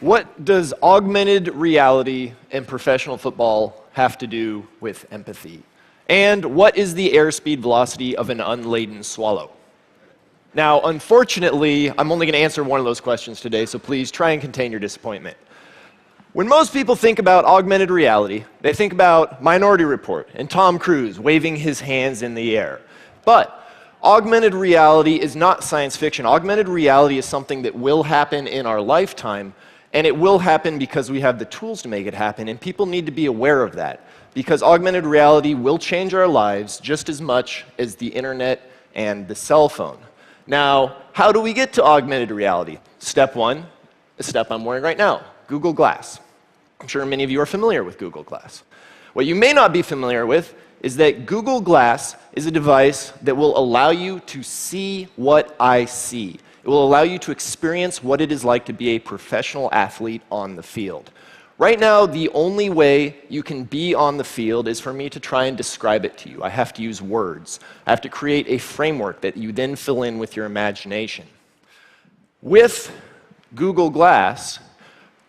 What does augmented reality in professional football have to do with empathy? And what is the airspeed velocity of an unladen swallow? Now, unfortunately, I'm only going to answer one of those questions today, so please try and contain your disappointment. When most people think about augmented reality, they think about Minority Report and Tom Cruise waving his hands in the air. But augmented reality is not science fiction. Augmented reality is something that will happen in our lifetime, and it will happen because we have the tools to make it happen, and people need to be aware of that, because augmented reality will change our lives just as much as the internet and the cell phone. Now, how do we get to augmented reality? Step one, the step I'm wearing right now, Google Glass. I'm sure many of you are familiar with Google Glass. What you may not be familiar with is that Google Glass is a device that will allow you to see what I see. It will allow you to experience what it is like to be a professional athlete on the field. Right now, the only way you can be on the field is for me to try and describe it to you. I have to use words. I have to create a framework that you then fill in with your imagination. With Google Glass,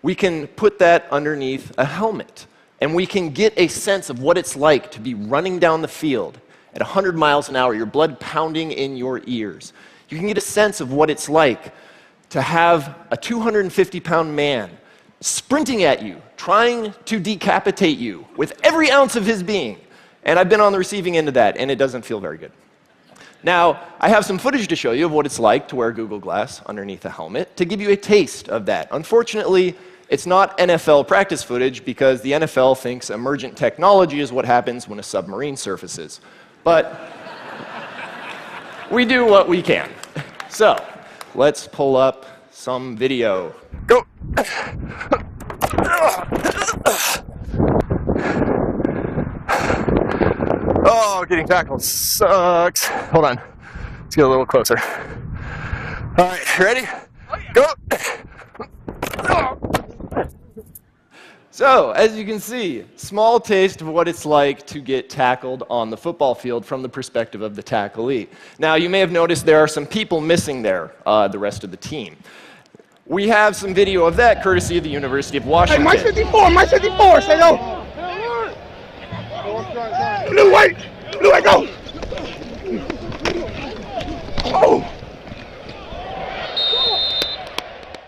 we can put that underneath a helmet, and we can get a sense of what it's like to be running down the field at 100 miles an hour, your blood pounding in your ears. You can get a sense of what it's like to have a 250-pound man sprinting at you, trying to decapitate you with every ounce of his being. And I've been on the receiving end of that, and it doesn't feel very good. Now, I have some footage to show you of what it's like to wear Google Glass underneath a helmet to give you a taste of that. Unfortunately, it's not NFL practice footage because the NFL thinks emergent technology is what happens when a submarine surfaces. But we do what we can. So, let's pull up some video. Go! Oh, getting tackled sucks. Hold on. Let's get a little closer. All right, ready? Go! So, as you can see, small taste of what it's like to get tackled on the football field from the perspective of the tacklee. Now, you may have noticed there are some people missing there, the rest of the team. We have some video of that courtesy of the University of Washington. Hey, my 54, say no. Blue, wait, go. Oh.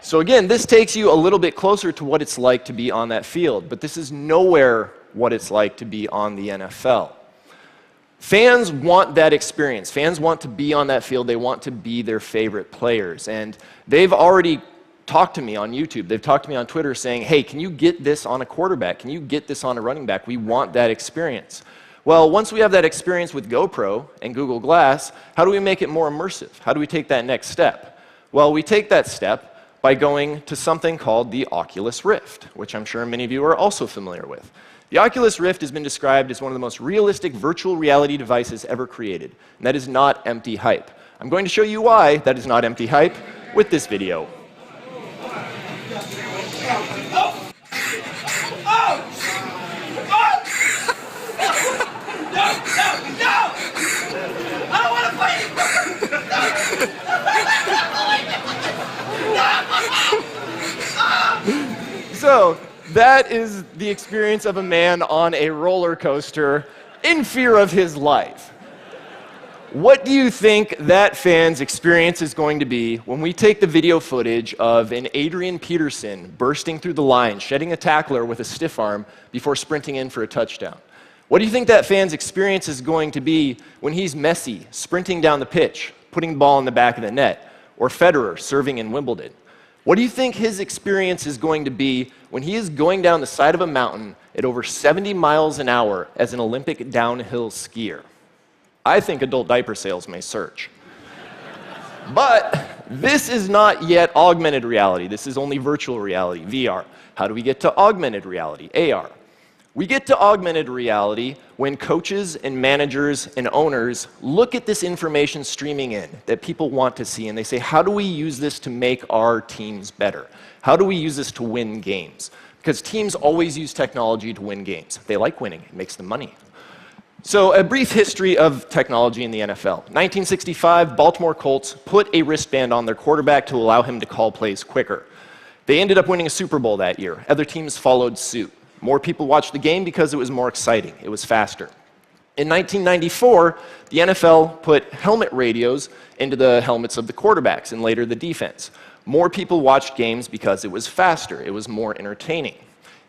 So again, this takes you a little bit closer to what it's like to be on that field, but this is nowhere what it's like to be on the NFL. Fans want that experience. Fans want to be on that field. They want to be their favorite players. And they've already talked to me on YouTube. They've talked to me on Twitter saying, hey, can you get this on a quarterback? Can you get this on a running back? We want that experience. Well, once we have that experience with GoPro and Google Glass, how do we make it more immersive? How do we take that next step? Well, we take that step by going to something called the Oculus Rift, which I'm sure many of you are also familiar with. The Oculus Rift has been described as one of the most realistic virtual reality devices ever created, and that is not empty hype. I'm going to show you why that is not empty hype with this video. So, that is the experience of a man on a roller coaster in fear of his life. What do you think that fan's experience is going to be when we take the video footage of an Adrian Peterson bursting through the line, shedding a tackler with a stiff arm before sprinting in for a touchdown? What do you think that fan's experience is going to be when he's Messi sprinting down the pitch, putting the ball in the back of the net, or Federer serving in Wimbledon? What do you think his experience is going to be when he is going down the side of a mountain at over 70 miles an hour as an Olympic downhill skier? I think adult diaper sales may surge. But this is not yet augmented reality. This is only virtual reality, VR. How do we get to augmented reality, AR? We get to augmented reality when coaches and managers and owners look at this information streaming in that people want to see, and they say, how do we use this to make our teams better? How do we use this to win games? Because teams always use technology to win games. They like winning. It makes them money. So a brief history of technology in the NFL. 1965, Baltimore Colts put a wristband on their quarterback to allow him to call plays quicker. They ended up winning a Super Bowl that year. Other teams followed suit. More people watched the game because it was more exciting. It was faster. In 1994, the NFL put helmet radios into the helmets of the quarterbacks and later the defense. More people watched games because it was faster. It was more entertaining.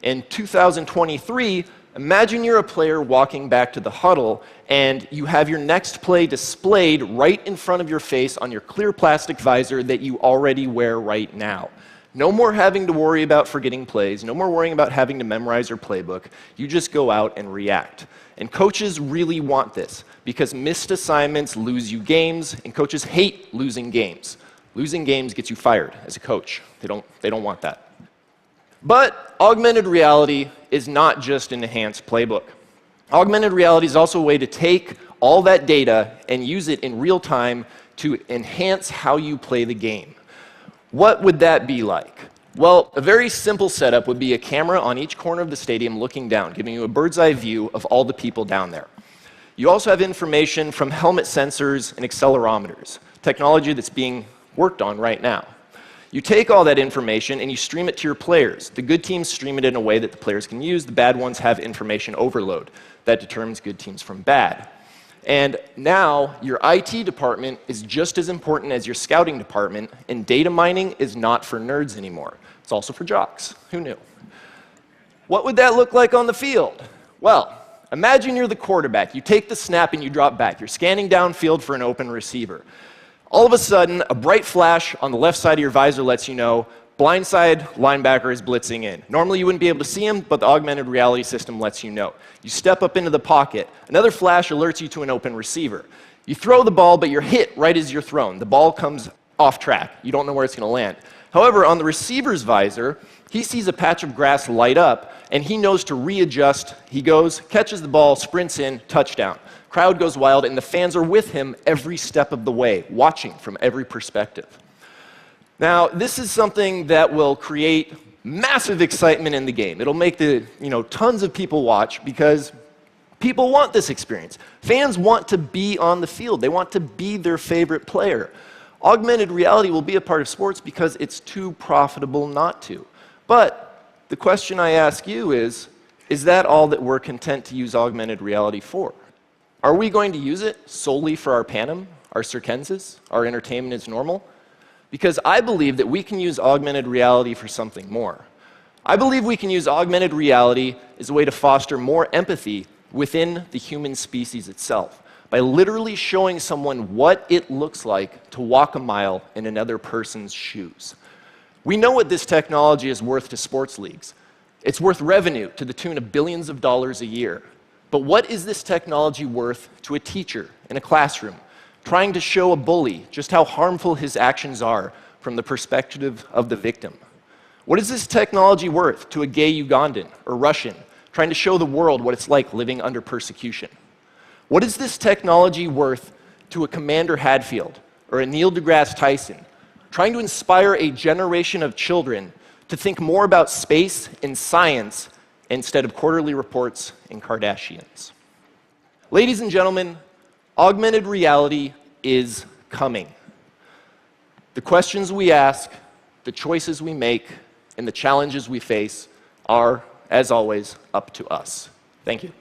In 2023, imagine you're a player walking back to the huddle and you have your next play displayed right in front of your face on your clear plastic visor that you already wear right now. No more having to worry about forgetting plays, no more worrying about having to memorize your playbook. You just go out and react. And coaches really want this because missed assignments lose you games, and coaches hate losing games. Losing games gets you fired as a coach. They don't want that. But augmented reality is not just an enhanced playbook. Augmented reality is also a way to take all that data and use it in real time to enhance how you play the game. What would that be like? Well, a very simple setup would be a camera on each corner of the stadium looking down, giving you a bird's eye view of all the people down there. You also have information from helmet sensors and accelerometers, technology that's being worked on right now. You take all that information and you stream it to your players. The good teams stream it in a way that the players can use. The bad ones have information overload. That determines good teams from bad. And now your IT department is just as important as your scouting department, and data mining is not for nerds anymore. It's also for jocks. Who knew? What would that look like on the field? Well, imagine you're the quarterback. You take the snap and you drop back. You're scanning downfield for an open receiver. All of a sudden, a bright flash on the left side of your visor lets you know blindside linebacker is blitzing in. Normally you wouldn't be able to see him, but the augmented reality system lets you know. You step up into the pocket. Another flash alerts you to an open receiver. You throw the ball, but you're hit right as you're thrown. The ball comes off track. You don't know where it's going to land. However, on the receiver's visor, he sees a patch of grass light up, and he knows to readjust. He goes, catches the ball, sprints in, touchdown. Crowd goes wild, and the fans are with him every step of the way, watching from every perspective. Now, this is something that will create massive excitement in the game. It'll make tons of people watch because people want this experience. Fans want to be on the field. They want to be their favorite player. Augmented reality will be a part of sports because it's too profitable not to. But the question I ask you is that all that we're content to use augmented reality for? Are we going to use it solely for our panem, our circenses, our entertainment is normal? Because I believe that we can use augmented reality for something more. I believe we can use augmented reality as a way to foster more empathy within the human species itself, by literally showing someone what it looks like to walk a mile in another person's shoes. We know what this technology is worth to sports leagues. It's worth revenue to the tune of billions of dollars a year. But what is this technology worth to a teacher in a classroom, trying to show a bully just how harmful his actions are from the perspective of the victim? What is this technology worth to a gay Ugandan or Russian, trying to show the world what it's like living under persecution? What is this technology worth to a Commander Hadfield or a Neil deGrasse Tyson, trying to inspire a generation of children to think more about space and science instead of quarterly reports and Kardashians? Ladies and gentlemen, augmented reality is coming. The questions we ask, the choices we make, and the challenges we face are, as always, up to us. Thank you.